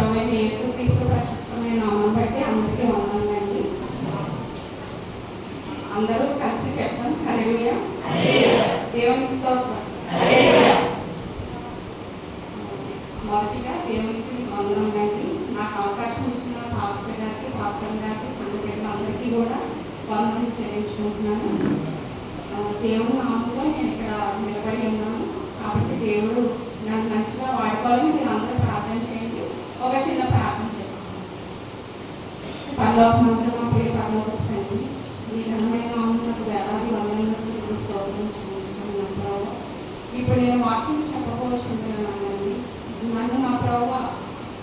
ప్రభువైన యేసుక్రీస్తు ప్రశస్తమైన నామం బట్టి అందరికీ వందనాలండి. అందరూ కలిసి చెప్పండి, హల్లెలూయా. దేవునికి స్తోత్రం. మొదటిగా దేవునికి వందనాలండి. నాకు అవకాశం ఇచ్చిన పాస్టర్ గారికి, సంఘ బిడ్డలందరికీ కూడా వందనం చెల్లించుకుంటున్నాను. దేవుని నామంలో నేను ఇక్కడ నిలబడి ఉన్నాను కాబట్టి దేవుడు నాకు మంచిగా వాడుకోవాలని మీరు అందరూ ప్రార్థన చేయండి. ఒక చిన్న ప్రార్థన చేస్తాను. పరలోకమంతా మా ప్రియ పరలోక తండ్రి, మీ ఘనమైన నామమున నాకు వేలాది వందనాలు స్తోత్రించుకుంటున్నాను. ఇప్పుడు నేను వాక్యం చెప్పబోతున్నానండి. నన్ను నా ప్రభువా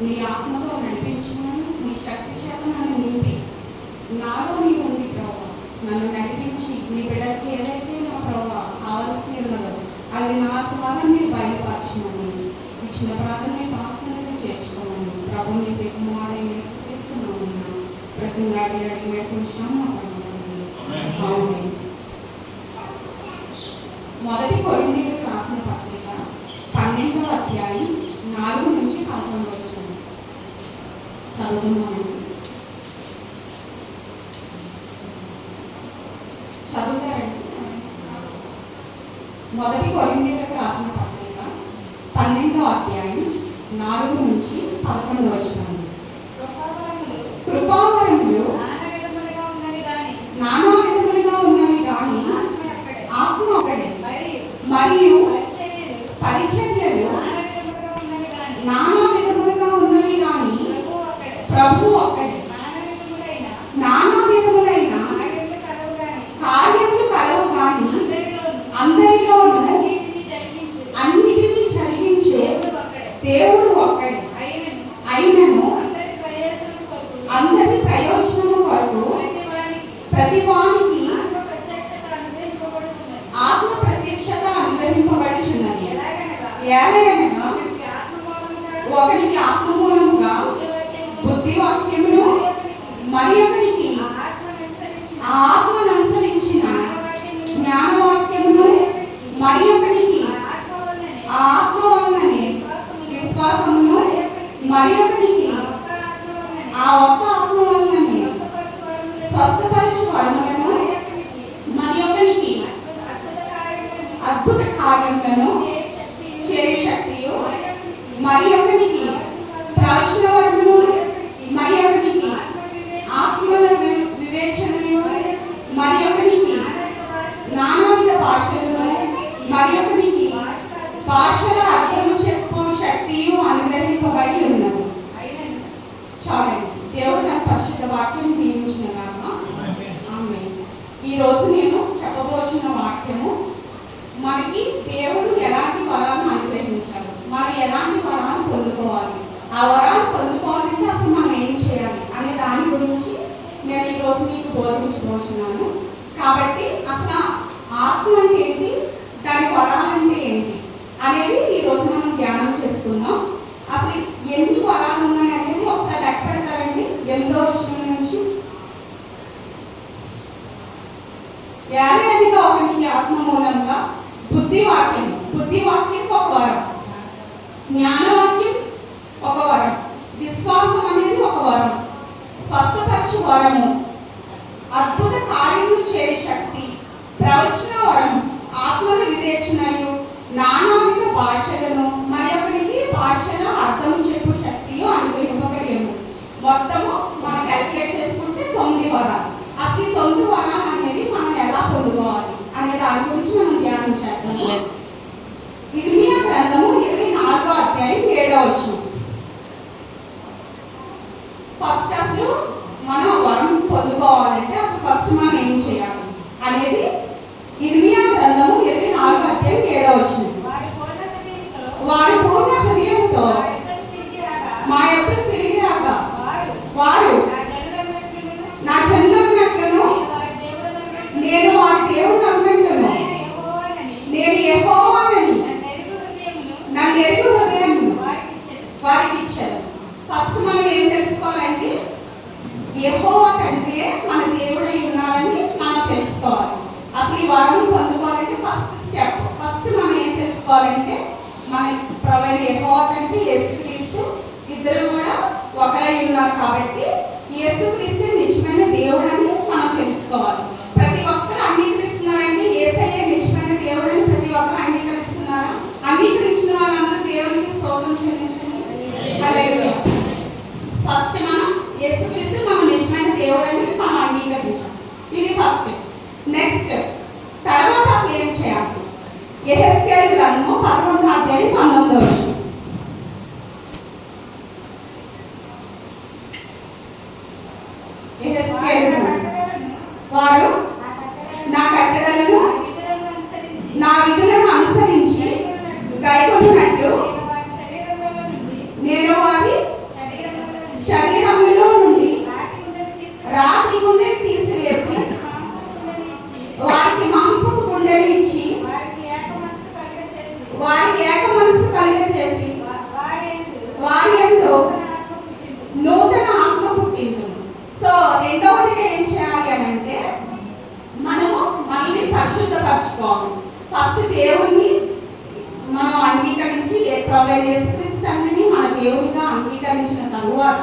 నీ ఆత్మతో నడిపించుకున్నాను. నీ శక్తి చేత నన్ను నింపి నాలో నీ ఉండి ప్రభువా నన్ను నడిపించి నీ బిడ్డకి ఏదైతే నా ప్రభువా కావలసి ఉన్నదో అది నా ద్వారా మీరు బయలుపరచమని ఇచ్చిన ప్రార్థన పాసనగా చేర్చుకోమని ప్రభు నీ కుమారుడైన యేసుక్రీస్తున్నాము ప్రతి అడిగి పెట్టుకుంటున్నాము. మొదటి కొరింథీయులకు రాసిన పత్రిక 12వ అధ్యాయం 4 నుంచి 11 వచనం చదువుతున్నామండి. చదువుతారండి. మొదటి కొరింథీయులకు రాసిన పత్రిక 12వ అధ్యాయం 4 నుంచి 11 వచనం. కృపావరములు నానా విధములుగా ఉన్నవి కానీ ఆత్మ ఒకటే, మరియు పరిచర్యలు నానా విధములుగా ఉన్నవి కానీ ప్రభు ఒకటే. నానా విధములైన కార్యములు కలవు కానీ అందరిలోనూ అన్నిటినీ జరిగించు దేవుడు ఒక్కడే. అయినను అందరి ప్రయోజనము కొరకు ప్రతి వానికి ఆత్మ ప్రత్యక్షత అనుగ్రహింపబడుచున్నది. ఏలయనగా ఒకరికి ఆత్మమూలముగా బుద్ధివాక్యమును, మరి ఒకరికి ఆత్మను అనుసరించిన జ్ఞానవాక్యమును, మరి ఒకరికి ఆత్మ వలననే విశ్వాసమును, మరి ఒకరికి ఆ ఒక్క ఆత్మ వలననే స్వస్థపరచు వరములను, మరి ఒకరికి అద్భుత కార్యములను చేయు శక్తియు, మరి ఒకరికి ప్రవచన వరమును, మరి ఒకరికి ఆత్మల వివేచనయు, మరి ఒకరికి నానావిధ భాషలను, మరి ఒకరికి భాషల అర్థము చెప్పు శక్తియు అనుగ్రహింపబడి ఉన్నది. చాలండి. దేవుడు నా పరిశుద్ధ వాక్యం దీవించిన గాక. ఆమేన్. ఈరోజు నేను చెప్పబోచిన వాక్యము మనకి దేవుడు ఎలాంటి వరాలను అనుగ్రహించాలి, మనం ఎలాంటి వరాలు పొందుకోవాలి, ఆ వరాలు పొందుకోవాలంటే అసలు మనం ఏం చేయాలి అనే దాని గురించి నేను ఈరోజు మీకు బోధించబోతున్నాను. కాబట్టి అసలు ఆత్మ అంటే ఏంటి, దాని వరాలంటే ఏంటి అనేది ఈరోజు మనం ధ్యానం చేసుకుందాం. అసలు ఎన్ని వరాలు ఉన్నాయి అనేది ఒకసారి లెక్క పెడతారండి. 8వ వచనం నుంచి ఏలయనగా ఒకరికి ఆత్మ మూలంగా బుద్ధివాక్యం ఒక వరం, జ్ఞానవాక్యం ఒక వరం, విశ్వాసం అనేది ఒక వరం, స్వస్థపరచు వరము, అద్భుత కార్యములు చేయు శక్తి, ప్రవచన వరం, ఆత్మల వివేచనయు, నానావిధ భాషలను, మరి ఒకరికి భాషల అర్థం చెప్పు శక్తియు అనుగ్రహింపబడేము. మొత్తము మనం క్యాలిక్యులేట్ చేసుకుంటే 9 వరాలు. అసలు 9 వరాలు అనేది మనం ఎలా పొందుకోవాలి అనే దాని గురించి మనం ధ్యానం చేద్దాము. ఇర్మియా గ్రంథము 24వ అధ్యాయం 7వ వచనం. ఫస్ట్ అసలు మనం వరం పొందుకోవాలంటే అసలు ఫస్ట్ మనం ఏం చేయాలి అనేది ఇర్మియా గ్రంథము 24వ అధ్యాయం 7వ వచనం. వారి పూర్ణ హృదయంతో మా యొక్కకు తిరిగి రాక వారు నా జనులన్నట్లును నేను వారి దేవుడు అన్నట్లును నేను యెహోవానని నన్ను ఎరుగు హృదయమును వారికి ఇచ్చాను. ఫస్ట్ మనం ఏం తెలుసుకోవాలంటే యెహోవా తండ్రియే మన దేవుడై ఉన్నారని మనం తెలుసుకోవాలి. అసలు ఈ వరం పొందుకోవాలంటే ఫస్ట్ స్టెప్, ఫస్ట్ మనం ఏం తెలుసుకోవాలంటే మన ప్రొవైడ్ యెహోవా తండ్రి యేసుక్రీస్తు ఇద్దరు కూడా ఒకరై ఉన్నారు. కాబట్టి యేసుక్రీస్తే నిజమైన దేవుడు అని మనం తెలుసుకోవాలి. ప్రతి ఒక్కరు అంగీకరిస్తున్నారంటే యేసయ్యే నిజమైన దేవుడు అని ప్రతి ఒక్కరు అంగీకరిస్తున్నారా? అంగీకరించిన వాళ్ళందరూ దేవునికి స్తోత్రం చెల్లించండి. హల్లెలూయా. ఫస్ట్ మనం యేసుక్రీస్తు మన నిజమైన దేవుడు అని మనం అంగీకరించాం. ఇది ఫస్ట్. నెక్స్ట్ తర్వాత అసలు ఏం చేయాలి? యెహెజ్కేలు గ్రంథము 11వ అధ్యాయం 19వ వచనం. యెహెజ్కేలు వారు నా కట్టడలను నా విధులను అనుసరించి గైకొనున్నట్లు నేను వారి శరీరములో నుండి రాతి గుండెని తీసివేసి వారికి మాంసపు గుండెను ఇచ్చి వారికి ఏక మనసు కలిగచేసి వారి యందు నూతన ఆత్మ పుట్టింది. సో రెండవదిగా ఏం చేయాలి అని అంటే మనము మనల్ని పరిశుద్ధపరచుకోవాలి. ఫస్ట్ దేవుణ్ణి మనం అంగీకరించి ప్రభువైన యేసుక్రీస్తుని మన దేవునిగా అంగీకరించిన తరువాత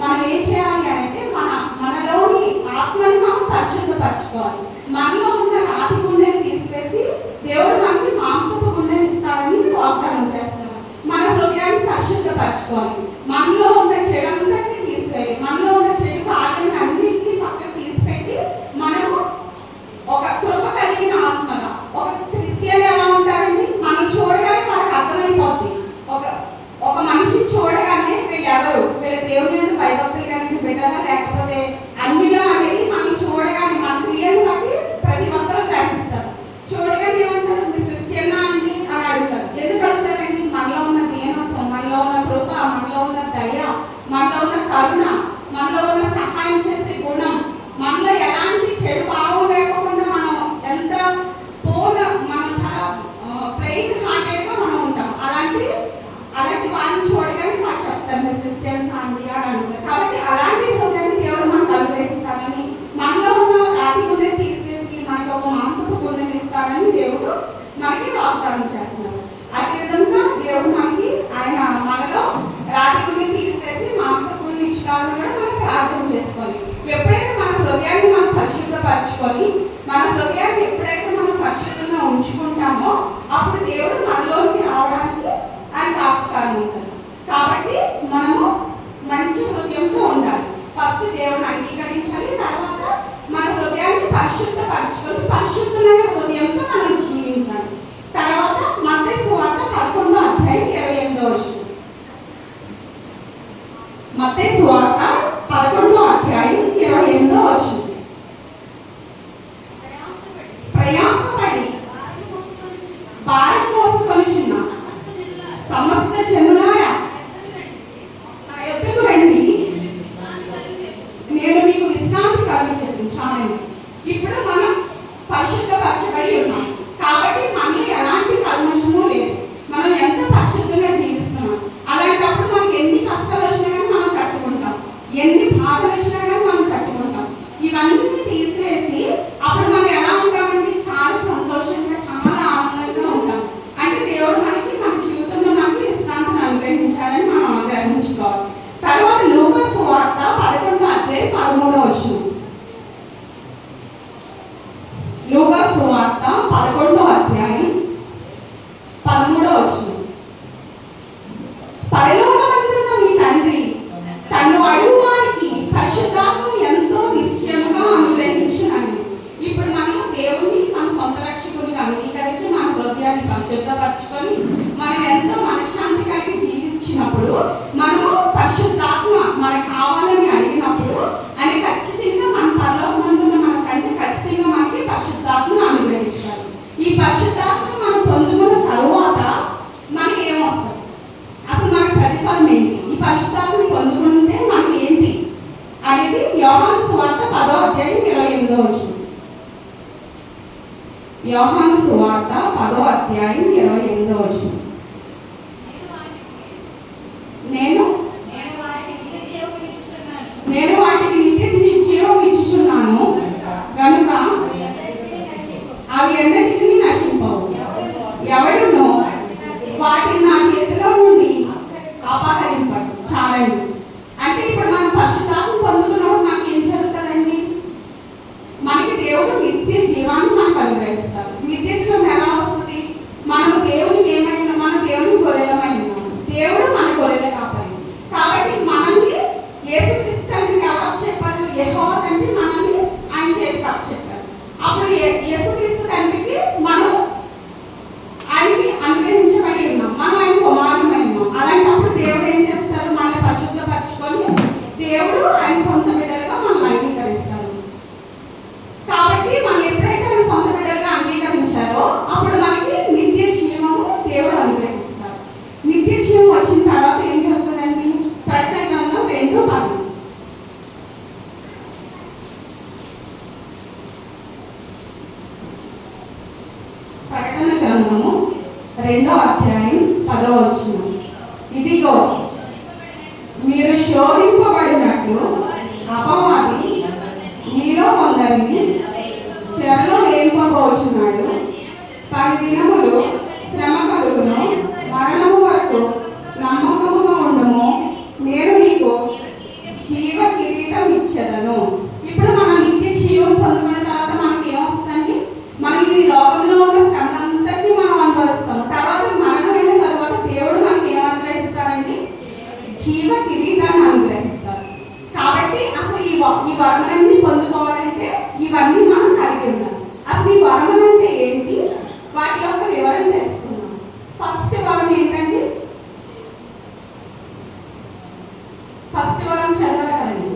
మనం ఏం చేయాలి అంటే మనలోని ఆత్మని మనం పరిశుద్ధపరచుకోవాలి. మనలో ఉన్న రాతి గుండెని తీసివేసి దేవుడు మనకి మాంసపు గుండెని ఇస్తాడని వాగ్దానం చేస్తున్నాం. మన హృదయాన్ని పరిశుద్ధపరచుకోవాలి. మనలో ఉన్న చెడంతటిని తీసివేయాలి. మనలో ఉన్న చెడు కార్యాలను అన్నింటినీ పక్కకు తీసిపెట్టి మనము ఒక కృప కలిగిన ఆత్మగా ఒక క్రిస్టియన్ ఎలా ఉంటారండి? మనం చూడగానే మనకు అర్థమైపోద్ది. ఒక మనిషిని చూడగానే వీళ్ళు ఎవరు, వీళ్ళ దేవుని మీద భయభక్తులు కలిగిన బిడ్డగా లేకపోతే అన్నిలో అనేది మనం చూడగానే మన క్రియను బట్టి ప్రతి ఒక్కరు గ్రహిస్తారు. చూడగానే ఏమంటారు? మీరు క్రిస్టియనా అండి అని అడుగుతారు. ఎందుకు అడుగుతారండి? మనలో ఉన్న దీనత్వం, మనలో ఉన్న కృప, మనలో ఉన్న దయ, మనలో ఉన్న కరుణ, మనలో ఉన్న సహాయం చేసే గుణం, మనలో ఎలాంటి చెడు భావం లేకుండా మనం ఎంత మనం చాలా ప్లెయిన్ హార్టెడ్గా మనం ఉంటాం. అలాంటి వారిని చూడగానే మాకు చెప్తారు మీరు క్రిస్టియన్స్ అండి అని అడుగుతారు. కాబట్టి అలాంటి హృదయాన్ని దేవుడు మనకు అనుగ్రహిస్తాడని, మనలో ఉన్న రాతి గుండెని తీసివేసి మనకు ఒక మాంసపు గుండెని ఇస్తాడని దేవుడు మనకి వాగ్దానం చేస్తున్నారు. అదే విధంగా దేవుడు మనకి ఆయన మనలో రాతి గుండెని తీసివేసి మాంసపు గుండెని ఇచ్చాడని కూడా మనం ప్రార్థన చేసుకోవాలి. ఎప్పుడైతే మన హృదయాన్ని మనం పరిశుద్ధపరచుకొని మన హృదయాన్ని ఎప్పుడైతే మనం పరిశుద్ధంగా ఉంచుకుంటామో అప్పుడు దేవుడు మనలోకి రావడానికి ఆయనకు ఆస్కారం ఉంటుంది. కాబట్టి మనము మంచి హృదయంతో ఉండాలి. ఫస్ట్ దేవుని అంగీకరించాలి. తర్వాత మన హృదయాన్ని పరిశుద్ధపరచుకొని పరిశుద్ధమైన హృదయంతో మనం జీవించాలి. తర్వాత మత్తయి సువార్త 11వ అధ్యాయం 28వ వచనం. మత్తయి సువార్త 11వ అధ్యాయం 28వ వచనం. ప్రయాసపడి భారీ మోసుకొనిచున్న సమస్త జనులారా నా యొద్దకు రండి, నేను మీకు విశ్రాంతి కలిగించేది. చాలండి. ఇప్పుడు మనం పరిశుద్ధపరచబడి ఉన్నాం. కాబట్టి మనలో ఎలాంటి కల్మషము లేదు. మనం ఎంత పరిశుద్ధంగా జీవిస్తున్నాం. అలాంటప్పుడు మనకి ఎన్ని కష్టాలు వచ్చినా కానీ మనం తట్టుకుంటాం, ఎన్ని బాధలు వచ్చినా కానీ మనం తట్టుకుంటాం. ఇవన్నీ తీసివేసి అప్పుడు మనం ఎలా ఉంటామంటే చాలా సంతోషంగా చాలా ఆనందంగా ఉంటాం. అంటే దేవుడు మనకి మన జీవితంలో మనకి విశ్రాంతిని అనుగ్రహించాలని మనం గ్రహించుకోవాలి. తర్వాత లూకా సువార్త 11వ అధ్యాయం 13వ వచనం. లూకా సువార్త 11వ అధ్యాయం 13వ వచనం. పరలోకమందున్న మీ తండ్రి తన్ను అడుగు వారికి పరిశుద్ధాత్మను ఎంతో నిశ్చయముగా అనుగ్రహించునని. ఇప్పుడు మనము దేవుణ్ణి మన సొంత రక్షకునిగా అంగీకరించి మన హృదయాన్ని పరిశుద్ధపరచుకొని మనం ఎంతో మనశ్శాంతి కలిగి జీవించినప్పుడు మనము పరిశుద్ధాత్మ మనకు కావాలని అడిగినప్పుడు ఆయన ఖచ్చితంగా మన పరలోకమందున్న మన తండ్రి ఖచ్చితంగా మనకి పరిశుద్ధాత్మను అనుగ్రహిస్తారు. ఈ పరిశుద్ధాత్మ మనం పొందుకున్న తరువాత మనకి ఏమొస్తుంది? అసలు మనకు ప్రతిఫలం ఏంటి? ఈ పరిశుద్ధాత్మని పొందుకుంటే మనకి ఏంటి అనేది యోహాను సువార్త 10వ అధ్యాయం 28వ వచనం. యోహాను సువార్త 10వ అధ్యాయం 28వ వచనం. నేను వాటికి నిత్య జీవం ఇచ్చుచున్నాను కనుక అవి ఎన్నటికీ నశింపవు. ఎవడునో వాటిని నా చేతిలో నుండి అపహరింపడు. చాలా 2వ అధ్యాయం 10వ వచనం. ఇదిగో మీరు శోధింపబడినట్లు అపవాది మీలో కొందరిని చెరలో వేయింపబోచున్నాడు. 10 దినములు శ్రమ కలుగును, మరణము వరకు నమ్మకముగా ఉండుము, నేను నీకు జీవ కిరీటం ఇచ్చేదను. ఇప్పుడు మనం నిత్య జీవం పొందుకున్న తర్వాత మనకి ఏమొస్తుందండి? మనకి ఈ లోకంలో ఉన్న శ్రమ అంతటినీ మనం అనుభవిస్తాము. తర్వాత మరణమైన తర్వాత దేవుడు మనకి ఏం అనుగ్రహిస్తారండి? జీవ కిరీటాన్ని అనుగ్రహిస్తారు. కాబట్టి అసలు ఈ వరములన్నీ పొందుకోవాలంటే ఇవన్నీ మనం కలిగి ఉండాలి. అసలు ఈ వరములు అంటే ఏంటి, వాటి యొక్క వివరణ తెలుసుకున్నాం. ఫస్ట్ వరం ఏంటండి? ఫస్ట్ వరం చదవగలండి,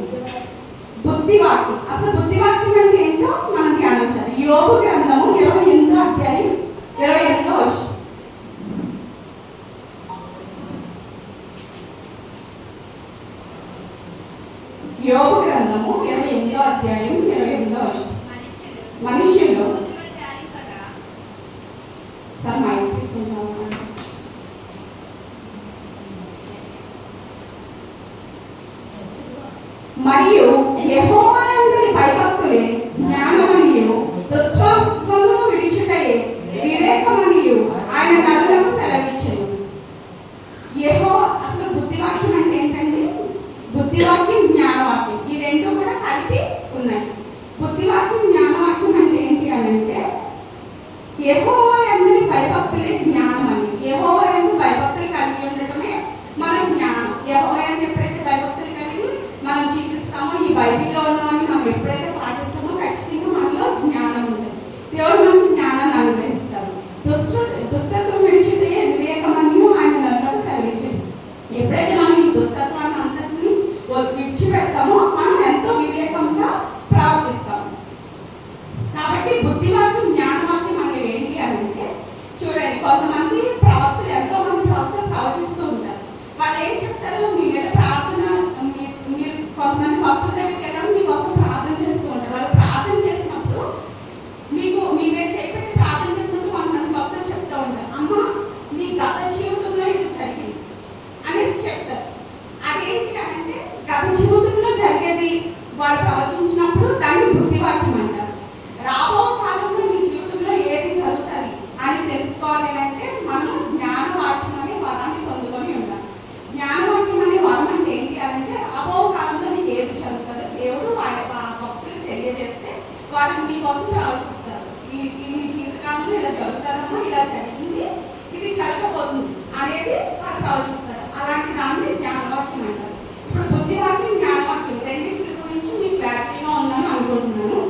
బుద్ధివాక్యం. అసలు బుద్ధివాక్యం అంటే ఏంటో మనం ధ్యానించాలి. యోబు గ్రంథము 28వ అధ్యాయం 28వ వచనం. యోబు గ్రంథము 28వ అధ్యాయం 28వ వచనం. మనుష్యులు సార్ మైక్ తీసుకుంటాము. మరియు యెహోవానందలి భయభక్తులే జ్ఞానమనియు దుష్టత్వమును విడిచుటయే వివేకమనియు ఆయన నరులకు సెలవిచ్చెను. అసలు బుద్ధివాక్యం అంటే ఏంటండి? బుద్ధివాక్యం, జ్ఞానవాక్యం, ఈ రెండు కూడా కలిపి ఉన్నాయి. బుద్ధివాక్యం, జ్ఞానవాక్యం అంటే ఏంటి అని అంటే యెహోవానందలి భయభక్తులే జ్ఞానం అని. యెహోవానందు భయభక్తులు కలిగి ఉండటమే మన జ్ఞానం. యెహోవాను ఎప్పుడైతే భయభక్తులు కలిగి మనం జీవిస్తామో, ఈ బైబిల్లో ఉన్నవన్నీ మనం ఎప్పుడైతే పాటిస్తామో ఖచ్చితంగా మనలో జ్ఞానం ఉంటుంది. దేవుడు మనకు జ్ఞానాన్ని అనుగ్రహిస్తారు. దుష్టత్వం విడిచితే వివేకమని ఆయన నరులకు సెలవించింది. ఎప్పుడైతే మనం ఈ దుష్టత్వాన్ని అంతటిని విడిచిపెడతామో మనం ఎంతో వివేకంగా ప్రవర్తిస్తాము. కాబట్టి బుద్ధివాక్యం, జ్ఞానవాక్యం అనేవి ఏంటి అని అంటే చూడండి, కొంతమంది ప్రవక్తలు, ఎంతో మంది ప్రవక్తలు ప్రవచిస్తూ ఉంటారు. వాళ్ళు ఏం చెప్తారు? మీ మీద ప్రార్థన, మీరు కొంతమంది భక్తుల దగ్గరికి వెళ్ళడం మీకోసం ప్రార్థన చేస్తూ ఉంటారు. వాళ్ళు ప్రార్థన చేసినప్పుడు మీకు మీ మీద చేపెట్టి ప్రార్థన చేసినప్పుడు కొంతమంది భక్తులు చెప్తూ ఉంటారు, అమ్మ మీ గత జీవితంలో ఇది జరిగింది అనేసి చెప్తారు. అదేంటి అని అంటే గత జీవితంలో జరిగేది వాళ్ళు ప్రవచించినప్పుడు దాన్ని బుద్ధివాక్యం అంటారు. రాబో కాలంలో మీ జీవితంలో ఏది జరుగుతుంది అని తెలుసుకోవాలి అంటే మనం జ్ఞానవాక్యం అనే వరాన్ని పొందుకొని ఉండాలి. జ్ఞానవాక్యం అనే వరం అంటే ఏంటి అని అంటే రాబో కాలంలో మీకు ఏది జరుగుతుందో దేవుడు భక్తులు తెలియజేస్తే వారు మీకోసం ప్రవచిస్తారు. మీ జీవితకాలంలో ఇలా జరుగుతుందమ్మా, ఇలా జరిగింది, ఇది జరగబోతుంది అనేది వారు ప్రవచిస్తారు. అలాంటి దాన్ని జ్ఞానవాక్యం అంటారు. ఇప్పుడు బుద్ధివాక్యం, జ్ఞానవాక్యం రెండింటి గురించి మీకు క్లారిటీగా ఉందని అనుకుంటున్నాను.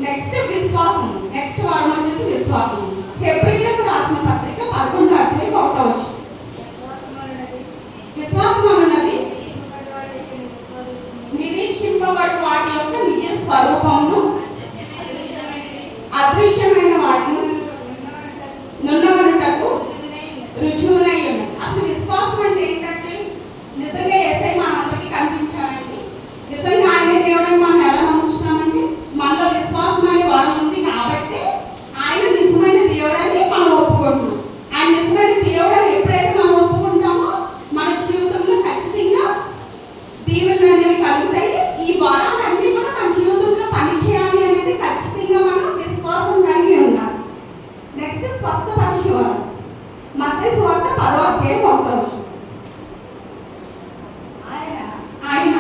నెక్స్ట్ విశ్వాసం. నెక్స్ట్ వారం వచ్చేసి విశ్వాసం. హెబ్రీయులకు రాసిన పత్రిక 11వ అధ్యాయం 1వ వచనం. విశ్వాసం అన్నది నిరీక్షింపబడు వాటి యొక్క నిజ స్వరూపమును, అదృశ్యమైన వాటిని నున్నవనుటకు రుజువునై ఉన్నది. అసలు విశ్వాసం అంటే ఏంటంటే నిజంగా యేసయ్య మనందరికీ కనిపించారండి. నిజంగా ఆయన దేవుడని మనం ఎలా నమ్ముతున్నామండి? మనలో విశ్వాసం అనే వరం ఉంది కాబట్టి ఆయన నిజమైన దేవుడని మనం ఒప్పుకుంటున్నాం. ఆయన నిజమైన దేవుడని ఎప్పుడైతే మనం ఒప్పుకుంటామో మన జీవితంలో ఖచ్చితంగా దీవెనలు అనేవి కలుగుతాయి. ఈ వరాలన్నీ కూడా మన జీవితంలో పనిచేయాలి అనేది ఖచ్చితంగా మనం విశ్వాసం కలిగి ఉండాలి. నెక్స్ట్ స్వస్థపరచు వరం. మత్తయి సువార్త 10వ అధ్యాయం 1వ వచనం. ఆయన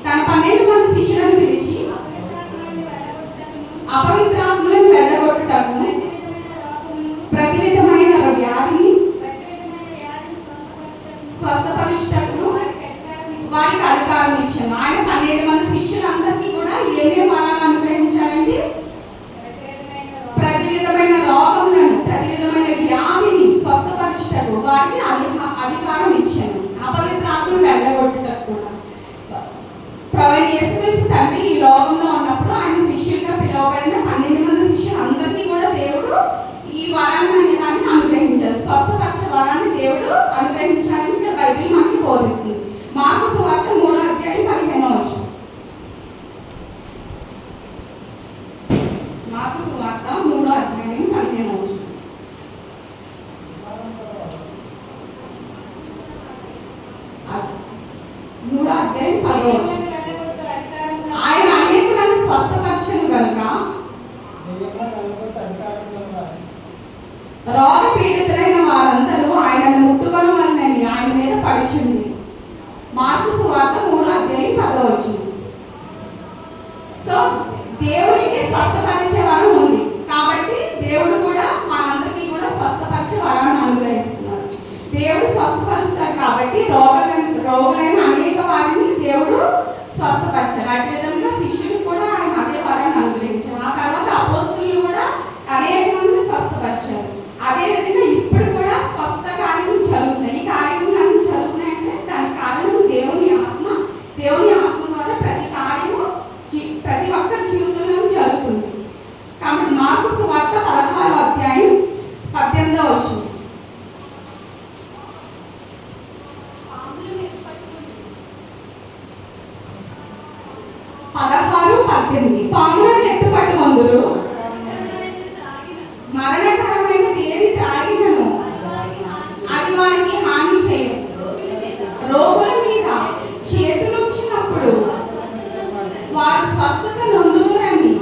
తన 12 మంది శిష్యులను పిలిచి అపవిత్రాత్మలను వెళ్ళగొట్టుటకు, ప్రతి విధమైన వ్యాధిని స్వస్థపరిచుటకు వారికి అధికారం ఇచ్చాను. ఆయన 12 మంది శిష్యులందరికీ కూడా ఏమేమి వరాలు అనుగ్రహించారండి? ప్రతి విధమైన రోగములను, ప్రతి విధమైన వ్యాధిని స్వస్థపరిచుటకు వారికి అధికారం ఇచ్చాను. అపవిత్రాత్మను వెళ్ళగొట్టుటకు కూడా. ప్రవీణ యేసుక్రీస్తు తండ్రి ఈ లోకంలో ఉన్నప్పుడు ఆయన శిష్యులుగా పిలువబడిన 12 మంది శిష్యులు అందరికీ కూడా దేవుడు ఈ వరాన్ని అనే దాన్ని అనుగ్రహించారు. స్వస్థపరిచే వరాన్ని దేవుడు అనుగ్రహించాలని ఇక్కడ బైబిల్ మనకి బోధిస్తుంది. మార్కు సువార్త 3వ అధ్యాయం 15వ వచనం. మార్కు సువార్త 3వ అధ్యాయం రోగ పీడితులైన వారందరూ ఆయనను ముట్టుకొనవలెనని ఆయన మీద పడుచుంది. మార్కు సువార్త 3:10. సో దేవునికి స్వస్థపరిచే వరం ఉంది కాబట్టి దేవుడు కూడా మనందరికీ కూడా స్వస్థపరిచే వరాన్ని అనుగ్రహిస్తున్నారు. దేవుడు స్వస్థపరుస్తాడు కాబట్టి రోగులైన అనేక వారిని దేవుడు స్వస్థపరిచారు. అదే విధంగా శిష్యులు కూడా ఆయన అదే వరాన్ని అనుగ్రహించారు. ఆ తర్వాత అపోస్తలులు కూడా అనేక మందిని స్వస్థపరిచారు. అదే విధంగా ఇప్పుడు కూడా స్వస్థ కార్యం జరుగుతున్నాయి. ఈ కార్యములన్నీ జరుగుతున్నాయంటే దానికి కారణం దేవుని ఆత్మ ద్వారా ప్రతి కార్యము ప్రతి ఒక్కరి జీవితంలో జరుగుతుంది. కాబట్టి మార్కు సువార్త 16:18. 16:18 పాములను ఎత్తుపట్టి వందురు, మరణకరమైనది ఏది త్రాగినను అది వారికి హాని చేయదు. రోగుల మీద చేతులు వచ్చినప్పుడు వారు స్వస్థత నొందురని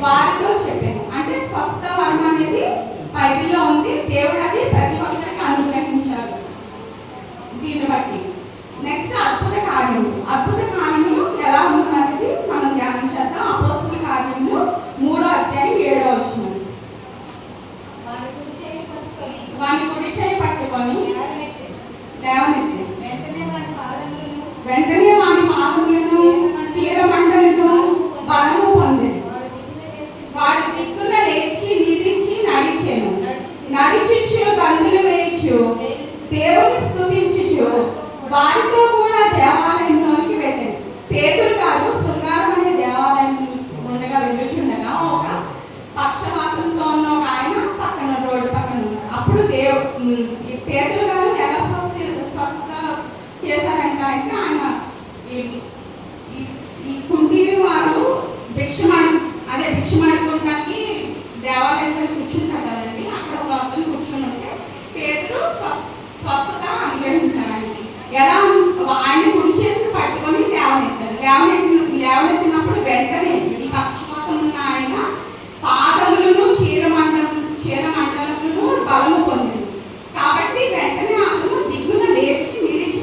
వారితో చెప్పాను. అంటే స్వస్థ వరం అనేది బైబిల్లో ఉంది. దేవుడు అది ప్రతి ఒక్కరికి అనుగ్రహించారు. దీన్ని బట్టి నెక్స్ట్ అద్భుత కార్యములు ఎలా ఉన్నది మనం ధ్యానం చేద్దాం. అపోస్తల కార్యములు 3:7. వాని కుడి చేయి పట్టుకొని లేవనెత్తి వెంటనే వాని పాదములను చీరమండలను బలము పొందేది. వాడు దిక్కున లేచి నిలిచి నడిచెను. నడుచుచు గంతులు వేయచ్చు దేవుని స్తుతించుచు వారితో కూడా దేవాలయంలోనికి వెళ్ళాడు. పేతురు గారు శృంగారం అనే దేవాలయం ఉండగా వెళ్ళుచుండగా ఒక పక్షవాతంతో ఉన్న ఒక ఆయన పక్కన రోడ్డు పక్కన ఉన్నారు. అప్పుడు పేతురు గారు ఎలా స్వస్థ చేశారంటే ఆయన ఈ కుంటి వారు భిక్షమాడుకోవడానికి దేవాలయంలో కూర్చుంటారు కదండి. అక్కడ ఒక అతను కూర్చుని ఉంటే పేతురు స్వస్థత అనుగ్రహించారండి. ఎలా ఆయన కుడి చేతిని పట్టుకొని లేవనెత్తినప్పుడు వెంటనే ఈ పక్షపాతం ఉన్న ఆయన పాదములను చీరమండలములను బలము పొందింది. కాబట్టి వెంటనే అతను దిగున లేచి నిలిచి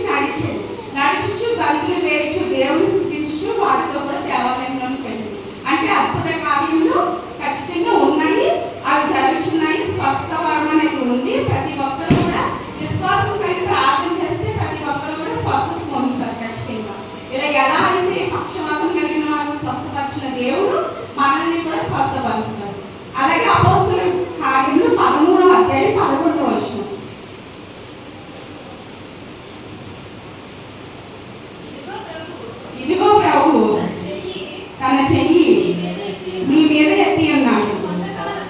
నడుచుచు గంతులు వేయచ్చు దేవుని స్తుతించుచు వారితో కూడా దేవాలయంలోకి వెళ్ళింది. అంటే అద్భుత కార్యములు ఖచ్చితంగా ఉన్నాయి, అవి జరుగుతున్నాయి. స్వస్థ వరం అనేది ఉంది. ప్రతి ఒక్కరు కూడా విశ్వాసం కలిగి ప్రార్థన చేస్తే ప్రతి ఒక్కరు కూడా స్వస్థత పొందుతారు ఖచ్చితంగా. ఇలా ఎలా అయితే పక్షవాతం కలిగిన వారిని స్వస్థపరిచిన దేవుడు మనల్ని కూడా స్వస్థపరుస్తారు. అలాగే అపోస్తల కార్యములు 13:11. ఇదిగో ప్రభువు తన చెయ్యి నీ మీద ఎత్తి ఉన్నాడు.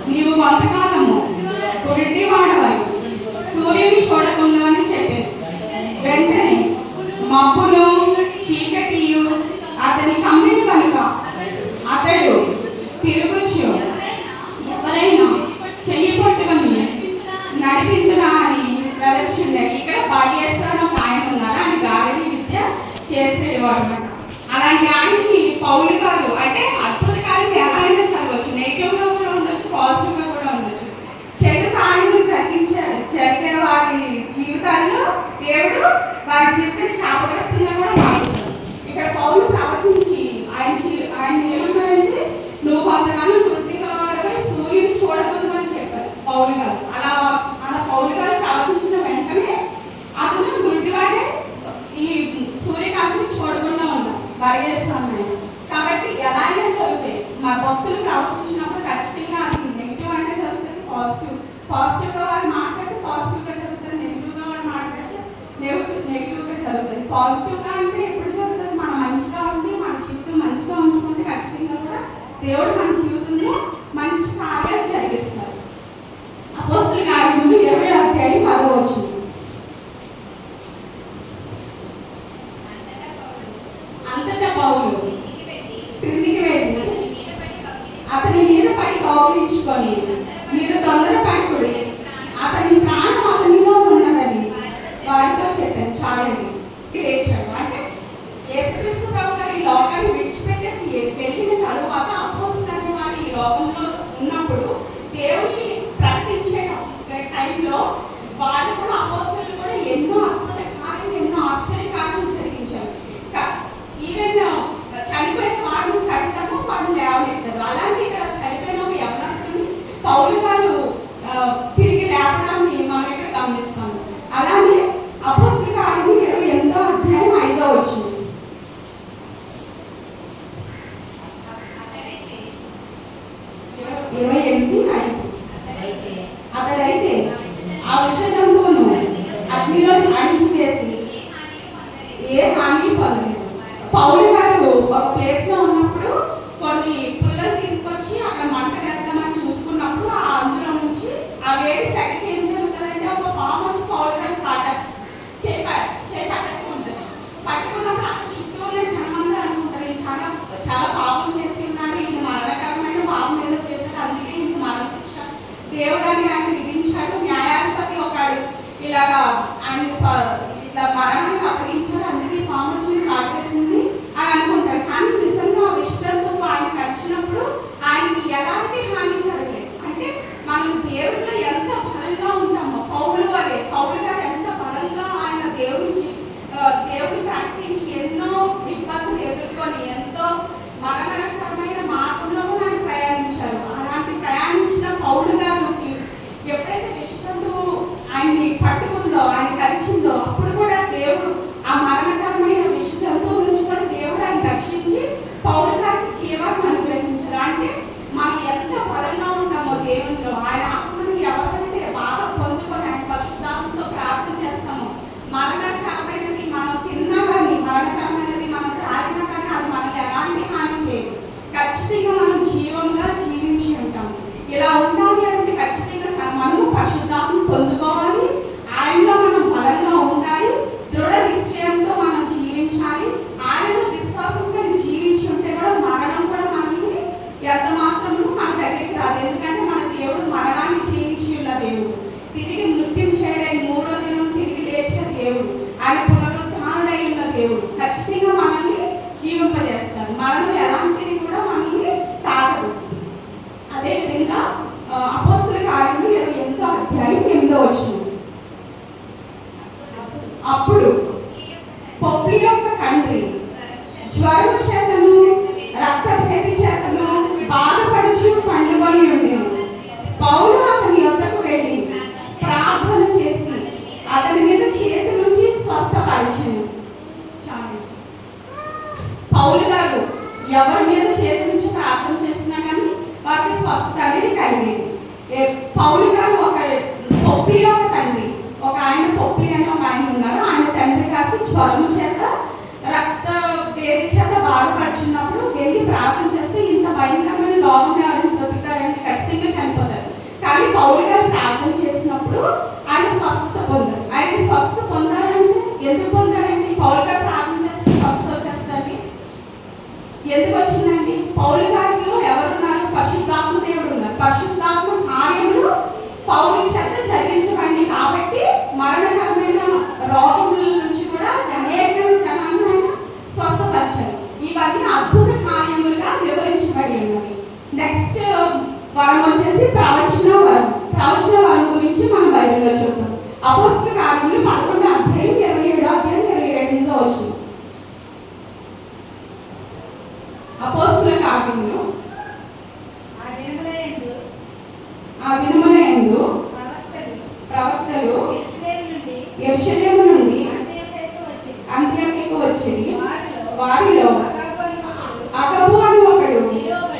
నీవు కొంతకాలము గుడ్డి వాడవై సూర్యుని చూడకుండాని చెప్పాను. వెంటనే మబ్బును చీకటియు అతని కమ్మిన కనుక అతడు తిరుగుచు ఎవరైనా చెయ్యి పట్టుకొని నడిపించునా అని వెదర్చుండే. ఇక్కడ బాగేశ్వరం ఒక ఆయన ఉన్నారు. ఆయన గారడీ విద్య చేసేవాడు. అలాంటి ఆయనకి పౌలు గారు అంటే అద్భుత కార్యం ఎలా అయినా చదవచ్చు. నెగిటివ్గా కూడా ఉండొచ్చు, పాజిటివ్గా కూడా ఉండొచ్చు. చెడు కార్యములు జరిగే వారి జీవితాల్లో దేవుడు వారి జీవితాన్ని శాపగ్రస్తంగా కూడా మారుస్తారు. ఇక్కడ పౌలు ప్రవచించి ఆయన ఏమన్నారంటే నువ్వు కొంతకాలం గుడ్డిగా వాడపై సూర్యుని చూడకూడదు అని చెప్పారు పౌలు గారు. అలా పౌలు గారు ప్రవచించిన వెంటనే అతను గుడ్డివాడే ఈ సూర్యకాంతిని చూడకుండా ఉన్నారు బయలుదేరుతున్నాయి. కాబట్టి ఎలా అయినా జరుగుతాయి. మా భక్తులు ప్రవచించినప్పుడు ఖచ్చితంగా అది నెగిటివ్ అయినా జరుగుతుంది, పాజిటివ్గా వారు మాట్లాడితే పాజిటివ్గా జరుగుతుంది, నెగిటివ్గా వారు మాట్లాడితే నెగిటివ్గా జరుగుతుంది. పాజిటివ్గా అంటే ఎప్పుడు జరుగుతుంది? మనం మంచిగా ఉండి మన జీవితం మంచిగా ఉంచుకుంటే ఖచ్చితంగా కూడా దేవుడు మన జీవితంలో మంచి కార్యాలు జరిగిస్తారు. అపోస్తల కార్యములు 20:10. అంతటా పౌలు క్రిందికి వెళ్ళి అతని మీద పడి కౌగిలించుకొని మీరు తొందరపడుకుడి, అతని ప్రాణం అతనిలో ఉన్నదని వారితో చెప్పాను. చాలండి లేచాడు. అంటే యేసుక్రీస్తు ప్రభు గారు ఈ లోకాన్ని విడిచిపెట్టేసి వెళ్ళిన తరువాత అపోస్తలులు అనే వాడు ఈ లోకంలో ఉన్నప్పుడు దేవుడు వాళ్ళు కూడా అపోస్తలులు కూడా ఎన్నో అద్భుత కార్యాలు, ఎన్నో ఆశ్చర్య కార్యాలు జరిగించారు. ఈవెన్ చనిపోయిన వారిని సైతము వాళ్ళు లేవనెత్తారు. అలాంటి ఇక్కడ చనిపోయిన ఒక యవనస్తుని పౌలు గారు తిరిగి లేపడాన్ని మనం ఇక్కడ గమనిస్తాము. అలానే అపోస్తల కార్యము 28వ అధ్యాయం 5వ వచనం. 28:5. అతడైతే ఆ విష జంతువును అగ్నిలో అణిచివేసి ఏ హాని పొందలేదు. పౌలు గారు ఒక ప్లేస్ లో ఉన్నప్పుడు కొన్ని పుల్లలు తీసుకొచ్చి అక్కడ మంట వేద్దామని చూసుకున్నప్పుడు అందులో నుంచి ఆ వేడి సెగకి ఏం జరుగుతుందంటే ఒక పాము వచ్చి పౌలు గారు చేయి పట్టేసుకుంటుంది. పట్టుకున్నప్పుడు అక్కడ చుట్టూ ఉన్న జనమంతా అనుకుంటారు చాలా చాలా పాపం చేసి ఉన్నాడు, ఈ మరణకరమైన పాపం ఏదో చేశాడు, అందుకే ఇంక మరణ శిక్ష దేవుడు అని ఆయన విధించాడు. న్యాయాధిపతి ఒకడు ఇలాగా ఆయన ఇట్లా మరణానికి అప్పగించాడు, అందుకే పాము వచ్చి కాటేసింది అని అనుకుంటారు. కానీ నిజంగా ఆ విషయంతో ఆయన కలిసినప్పుడు ఆయనకి ఎలాంటి హాని జరగలేదు. అంటే మనం దేవుడిలో ఎంత బలంగా ఉంటామో, పౌలు గారు ఎంత బలంగా ఆయన దేవుని ప్రకటించి ఎన్నో ఇబ్బందులు ఎదుర్కొని ఎంతో మరణకరమైన మార్గంలో కూడా ఆయన ప్రయాణించారు. అలాంటి ప్రయాణించిన పౌలు గారికి ఎప్పుడైతే విషయంతో ఆయన్ని పట్టుకుందో, ఆయన కలిసిందో, అప్పుడు కూడా దేవుడు ఆ మరణకరమైన విష జంతువుల నుంచి కూడా దేవుడు ఆయన రక్షించి పౌలు గారికి జీవాన్ని అనుగ్రహించారు. అంటే మనం ఎంత బలంగా ఉంటామో దేవునిలో, ఆయన ఆత్మని ఎవరైతే బాగా పొందుకొని ఆయన పరిశుద్ధాత్మతో ప్రార్థన చేస్తామో, మరణకరమైనది మనం తిన్నా కానీ, మరణకరమైనది మనం తాగినా కానీ అది మనల్ని ఎలాంటి హాని చేయదు. ఖచ్చితంగా మనం జీవంగా జీవించి ఉంటాం. ఇలా ఉండాలి అంటే ఖచ్చితంగా మనము పరిశుద్ధాత్మ పొందుకోవాలి, ఆయనలో మనం బలంగా ఉండాలి, దృఢ నిశ్చయంతో మనం జీవించాలి. ఆయనలో విశ్వాసంగా జీవించి ఉంటే కూడా మరణం కూడా మనల్ని ఎంత మాత్రము మన దగ్గరికి రాదు. ఎందుకంటే మన దేవుడు మరణాన్ని చేయించి ఉన్న దేవుడు, తిరిగి నృత్యం చేయలేని 3వ దినం తిరిగి లేచిన దేవుడు, ఆయన పునరుద్ధానుడై ఉన్న దేవుడు ఖచ్చితంగా మనల్ని జీవింపజేస్తారు. మరణం ఎలాంటిది కూడా మనల్ని తాగదు. అదేవిధంగా అపోస్తల కార్యము 28వ అధ్యాయం 8వ వచనం. అప్పుడు పొప్పి యొక్క తండ్రి జ్వరము చేతను రక్తభేది చేతను బాధపడుచు పండుకొని ఉండేను. పౌలు అతని యొద్దకు వెళ్ళి ప్రార్థన చేసి అతని మీద చేతి నుంచి స్వస్థపరిచెను. పౌలు గారు ఎవరి మీద చేతి నుంచి ప్రార్థన చేసినా కానీ వారికి స్వస్థత అనేది కలిగేది. పౌలు గారు ఒక పొప్పి యొక్క తండ్రి, ఒక ఆయన పొప్పి అని ఒక ఆయన ఉన్నారు. ఆయన తండ్రి గారికి జ్వరం చేత రక్త వేడి చేత బాధపడుచున్నప్పుడు వెళ్ళి ప్రార్థన చేస్తే ఇంత భయంకరమైన రోగం ఎవరైనా బ్రతుకుతారంటే ఖచ్చితంగా చనిపోతారు. కానీ పౌలు గారు ప్రార్థన చేసినప్పుడు ఆయన స్వస్థత పొందారు. ఆయన స్వస్థత పొందారంటే ఎందుకు పొందారండి? పౌలు గారు ప్రార్థన చేస్తే స్వస్థత వచ్చేస్తుంది. ఎందుకు వచ్చిందండి? పౌలు గారిలో ఎవరున్నారు? పరిశుద్ధాత్మ దేవుడు ఉన్నారు. పరిశుద్ధాత్మ కార్యములు పౌలు చేత జరిగించబడి కాబట్టి మరణకరమైన రోగముల నుంచి కూడా అనేకమైన జనాన్ని ఆయన స్వస్థపరిచారు. ఇవన్నీ అద్భుత కార్యములుగా వివరించబడి ఉన్నాయి. నెక్స్ట్ వరం వచ్చేసి ప్రవచన వరం. ప్రవచన వరం గురించి మనం బైబిల్లో చూద్దాం. అపోస్తల కార్యములు 11వ అధ్యాయం 27వ అధ్యాయం 28వ వచనం. అపోస్తల కార్యములు ఆ దినముల యందు ప్రవక్తలు యెరూషలేము నుండి అంతియోక్యకు వచ్చిరి. వారిలో అగబు అని ఒకడు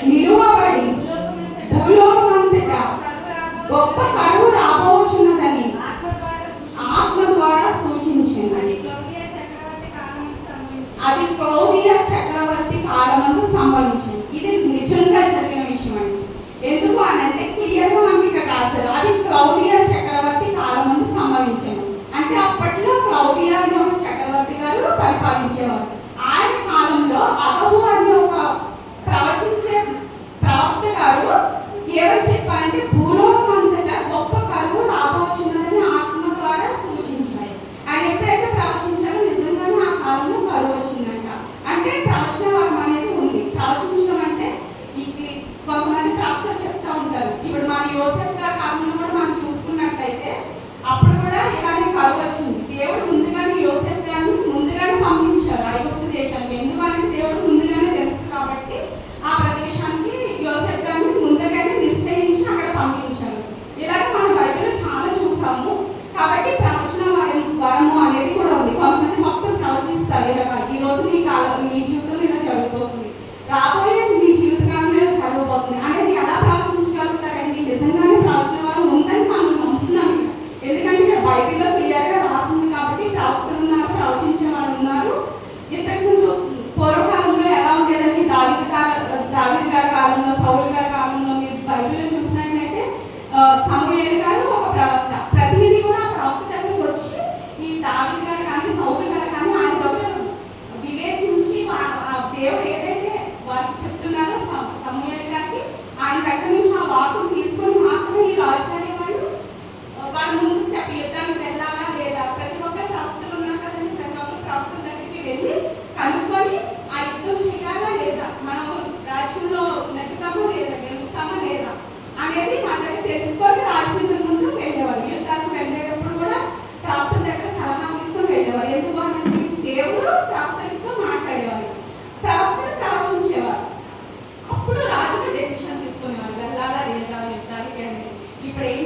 నిలువబడి భూలోకమంతటా గొప్ప కరువు రాబోచున్నదని ఆత్మ ద్వారా సూచించాను. అది క్లౌదియ చక్రవర్తి కాలమందు సంభవించింది. ఇది నిజంగా జరిగిన విషయం అండి. ఎందుకు అని అంటే క్లియర్గా మనకి ఇక్కడ రాశారు. అది క్లౌదియ చక్రవర్తి కాలమందు సంభవించాను. అంటే అప్పట్లో క్లౌదియ అనే ఒక చక్రవర్తి గారు పరిపాలించేవారు. ఆయన కాలంలో అగబు అనే ఒక ప్రవచించే ప్రవక్త గారు ఏమని చెప్పారంటే భూలోకం అంతటా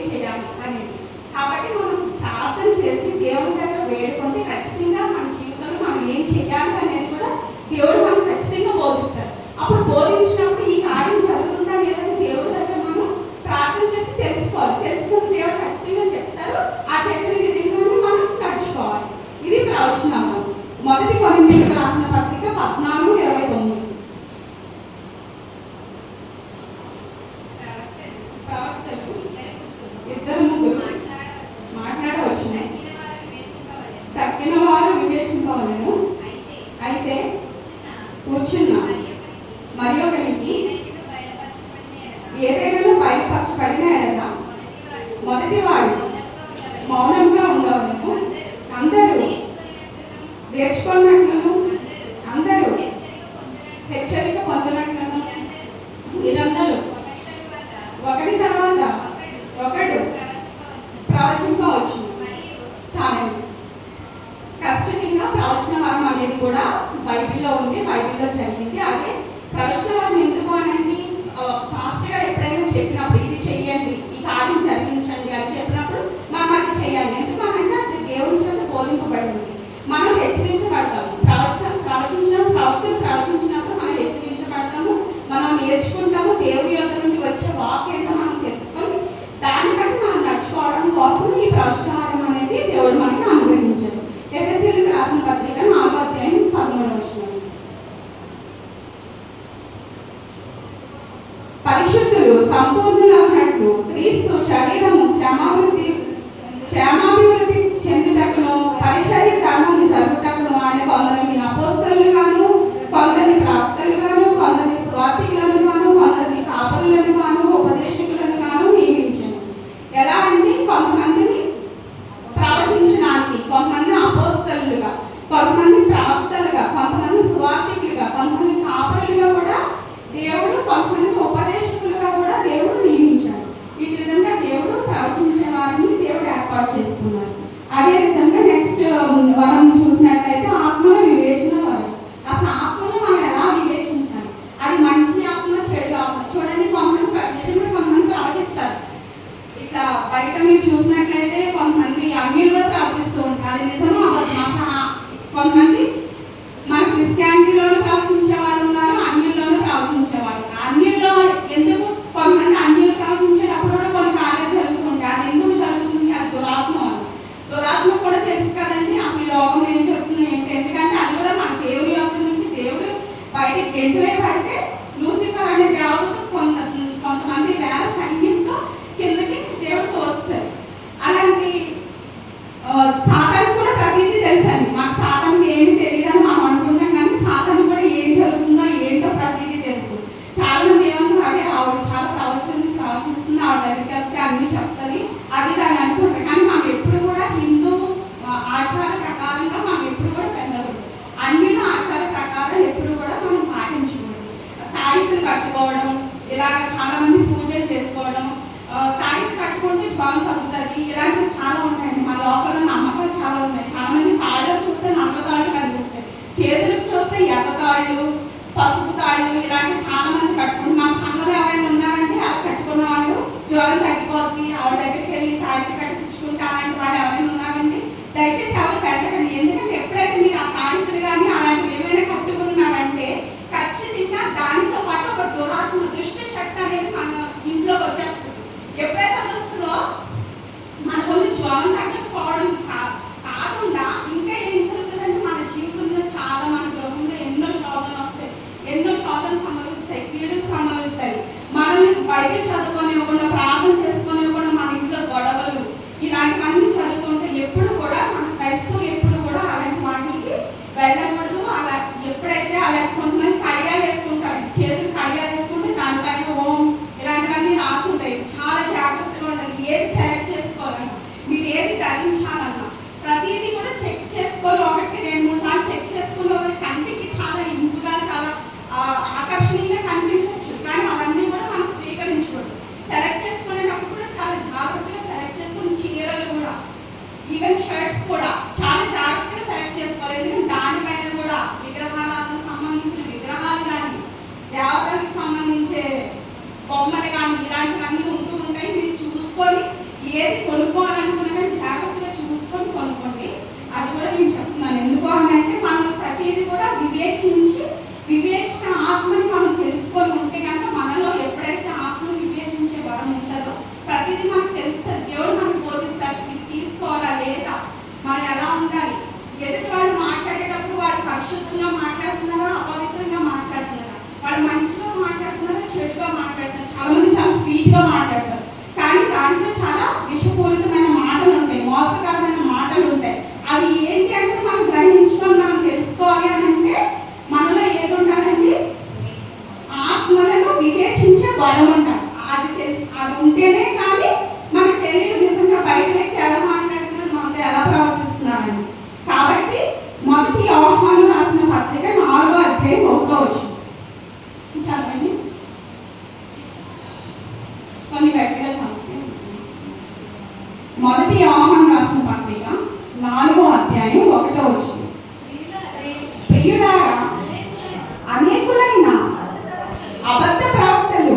చేయాలి అనేది. కాబట్టి మనం ప్రార్థన చేసి దేవుని దగ్గర వేడుకుంటే ఖచ్చితంగా మన జీవితంలో మనం ఏం చేయాలి అనేది కూడా దేవుడు మనకు ఖచ్చితంగా బోధిస్తారు. అప్పుడు బోధించినప్పుడు ఈ కార్యం జరుగుతుందా లేదని దేవుడి దగ్గర మనం ప్రార్థన చేసి తెలుసుకోవాలి. తెలుసుకుని దేవుడు ఖచ్చితంగా చెప్తారు. ఆ చెప్పిన విధంగానే మనం నడుచుకోవాలి. ఇది ప్రవచనాలు. మొదటి కొరింథీయులకు రాసిన పత్రిక 14:29. ఇద్దరు ముగ్గురు మాట్లాడవచ్చు, తక్కిన వారు వివేచింపవలెను. అయితే కూర్చున్న మరి ఒకరికి ఏదైనా బయలుపరచబడిన ఎడల మొదటి వాడు మౌనంగా ఉండవలను. అందరూ నేర్చుకున్నట్లను, అందరూ హెచ్చరిక పొందినట్లను, మీరందరూ ఒకరి తర్వాత ఒకడు ప్రవచింపవచ్చు. చాలండి. ఖచ్చితంగా ప్రవచన వరం అనేది కూడా బైబిల్లో ఉంది, బైబిల్లో జరిగింది. అదే ప్రవచన వరం ఎందుకు అనేది పాస్టర్ గారు ఎప్పుడైనా చెప్పినప్పుడు ఇది చెయ్యండి, ఈ కార్యం జరిగించండి అని చెప్పినప్పుడు మనం అది చేయాలి. ఎందుకంటే అది దేవుని చేత బోధింపబడింది. మనం హెచ్చరించబడతాము. ప్రవచించినప్పుడు ప్రవక్తలు ప్రవచించినప్పుడు మనం హెచ్చరించబడతాము, మనం నేర్చుకుంటాము. దేవుని యొక్క నుండి వచ్చే వాక్యంగా మనం తెలుసుకొని దాన్ని బట్టి మనం నడుచుకోవడం కోసం ఈ ప్రవచనం అనేది దేవుడు మనకి అనుగ్రహించారు. ఎఫెసీయులకు రాసిన పత్రిక 4:13. పరిశుద్ధులు సంపూర్ణులైనట్లు క్రీస్తు శరీరము క్షేమాభివృద్ధి చెందుటకును పరిచర్య ధర్మము జరుగుటకును ఆయన కొందరికి అపోస్తలుగాను, కొందరిని ప్రవక్తలుగాను, కొందరిని స్వార్థికులను గాను, కొందరిని కాపరులను గాను, ఉపదేశకులను గాను నియమించాను. ఎలా అంటే కొంతమందిని ప్రవచించడానికి, కొంతమంది అపోస్తలుగా, కొంతమంది ప్రవక్తలుగా, కొంతమంది స్వార్థికులుగా, కొంతమంది కాపరులుగా కూడా దేవుడు, కొంతమంది ఉపదేశకులుగా కూడా దేవుడు నియమించాడు. ఈ విధంగా దేవుడు ప్రవచించే వారిని దేవుడు ఏర్పాటు చేసుకున్నారు. అదేవిధంగా నెక్స్ట్ వరం చూసినట్లయితే ఆత్మల వివేచన వరం. అసలు ఆత్మలు మనం ఎలా వివేచించాలి? అది మంచి ఆత్మ, చెడు ఆత్మ. చూడండి, నిజంగా కొంతమంది ప్రవచిస్తారు. ఇట్లా బయట మీరు చూసినట్లయితే కొంతమంది అన్యులు కూడా ప్రవచిస్తూ ఉంటారు. అది నిజమో కొంతమంది మన క్రిస్టియానిటీలోనూ ప్రవచించే వాళ్ళు ఉన్నారు, అన్యుల్లోనూ ప్రవచించేవాళ్ళు. అన్యుల్లో ఎందుకు కొంతమంది అన్యులు ప్రవచించేటప్పుడు కూడా కొన్ని కార్యాలు జరుగుతుంటాయి. అది ఎందుకు జరుగుతుంది? అది దురాత్మ వల్ల. దురాత్మ కూడా తెలుసు కదండి అసలు లోకం ఏం జరుగుతుంది ఏంటి. ఎందుకంటే అది కూడా మన దేవుడి యొక్క నుంచి దేవుడు బయటకి ఎంటువే పడితే లూసిఫర్ అనే దేవతకు కొంతమంది వేల సైన్యంతో కిందకి దేవుడు తోస్తారు. అలాంటి సాతాను కూడా ప్రతిదీ తెలుసండి. మాకు సాతానికి ఏమి తెలియదు అని మనం అనుకుంటాం, కానీ సాతాను కూడా ఏం జరుగుతుందో ఏంటో ప్రతిదీ తెలుసు. చాలా మంది ఏమన్నా అదే ఆవిడ చాలా ప్రవచిస్తుంది, ఆవిడ దగ్గరికి వెళ్తే అన్నీ చెప్తుంది అది దాన్ని అనుకుంటాం. కానీ మనం ఎప్పుడు కూడా హిందూ ఆచార ప్రకారంగా మనం ఎప్పుడు కూడా వెళ్ళకూడదు. అన్ని ఆచార ప్రకారాలు ఎప్పుడు కూడా మనం పాటించకూడదు. తాయితులు కట్టుకోవడం, ఇలాగ చాలా మంది పూజలు చేసుకోవడం, తాయితు కట్టుకుంటే జ్వరం తగ్గుతుంది, ఇలాంటివి చాలా ఉంటాయండి. మన లోపల నమ్మకాలు చాలా ఉన్నాయి. చాలా మంది కాళ్ళకు చూస్తే నల్లతాళ్ళు కనిపిస్తాయి, చేతులకు చూస్తే ఎర్రతాళ్ళు, పసుపు తాళ్ళు, ఇలాంటివి చాలా మంది కట్టుకుంటారు. మన సంఘంలో ఎవరైనా ఉన్నారంటే అలా కట్టుకున్న వాళ్ళు జ్వరం తగ్గిపోద్ది, ఆవిడ దగ్గరికి వెళ్ళి తాయితు కట్టించుకుంటే అలాంటి వాళ్ళు ఎవరైనా ఉన్నారండి దయచేసి ఎవరు పెట్టకండి. ఎందుకంటే ఎప్పుడైతే మీరు ఆ తాయితులు కానీ అలాంటివి ఏమైనా కట్టుకున్నారంటే ఖచ్చితంగా దానితో పాటు ఒక దురాత్మ, దుష్ట శక్తి అనేది మన ఇంట్లోకి వచ్చేస్తుంది. ఎప్పుడైతే అది వస్తుందో మనకు ఏది కొనుక్కోవాలనుకున్నా కానీ జాగ్రత్తగా చూసుకొని కొనుక్కోండి. అది కూడా నేను చెప్తున్నాను. ఎందుకు అంటే మనం ప్రతిదీ కూడా వివేచన ఆత్మని మనం తెలుసుకొని ఉంటే కనుక మనలో ఎప్పుడైతే ఆత్మను వివేచించే వరం ఉంటుందో ప్రతిదీ మనకు తెలుస్తుంది. దేవుడు మనకు బోధిస్తాడు, ఇది తీసుకోవాలా లేదా, మనం ఎలా ఉండాలి. ఎదుటి వాళ్ళు మాట్లాడేటప్పుడు వాడు పరిశుద్ధంగా మాట్లాడుతున్నారా, అపవిత్రంగా మాట్లాడుతున్నారా, వాడు మంచిగా మాట్లాడుతున్నారా, చెడుగా మాట్లాడుతున్నారు. చాలా మంది చాలా స్వీట్గా మాట్లాడతారు, కానీ దాంట్లో చాలా విషపూరితమైన మాటలు ఉంటాయి, మోసకరమైన మాటలు ఉంటాయి. అవి ఏంటి అంటే మనం గ్రహించుకొని మనం తెలుసుకోవాలి అని అంటే మనలో ఏది ఉండాలండి, ఆత్మలను వివేచించే బలం ఉంటారు. అది ఉంటేనే కానీ మనకు తెలియదు నిజంగా బయట వ్యక్తి ఎలా మాట్లాడుతున్నారు, మనతో ఎలా ప్రవర్తిస్తున్నారని. కాబట్టి మొదటి యోహాను రాసిన పత్రిక 4వ అధ్యాయం 1వ వచనం చదవండి. కొన్ని గట్టిగా చదువుతాయి. మొదటి యోహాను రాసిన పత్రిక 4వ అధ్యాయం 1వ వచనం. ప్రియులారా, అనేకులైన అబద్ధ ప్రవక్తలు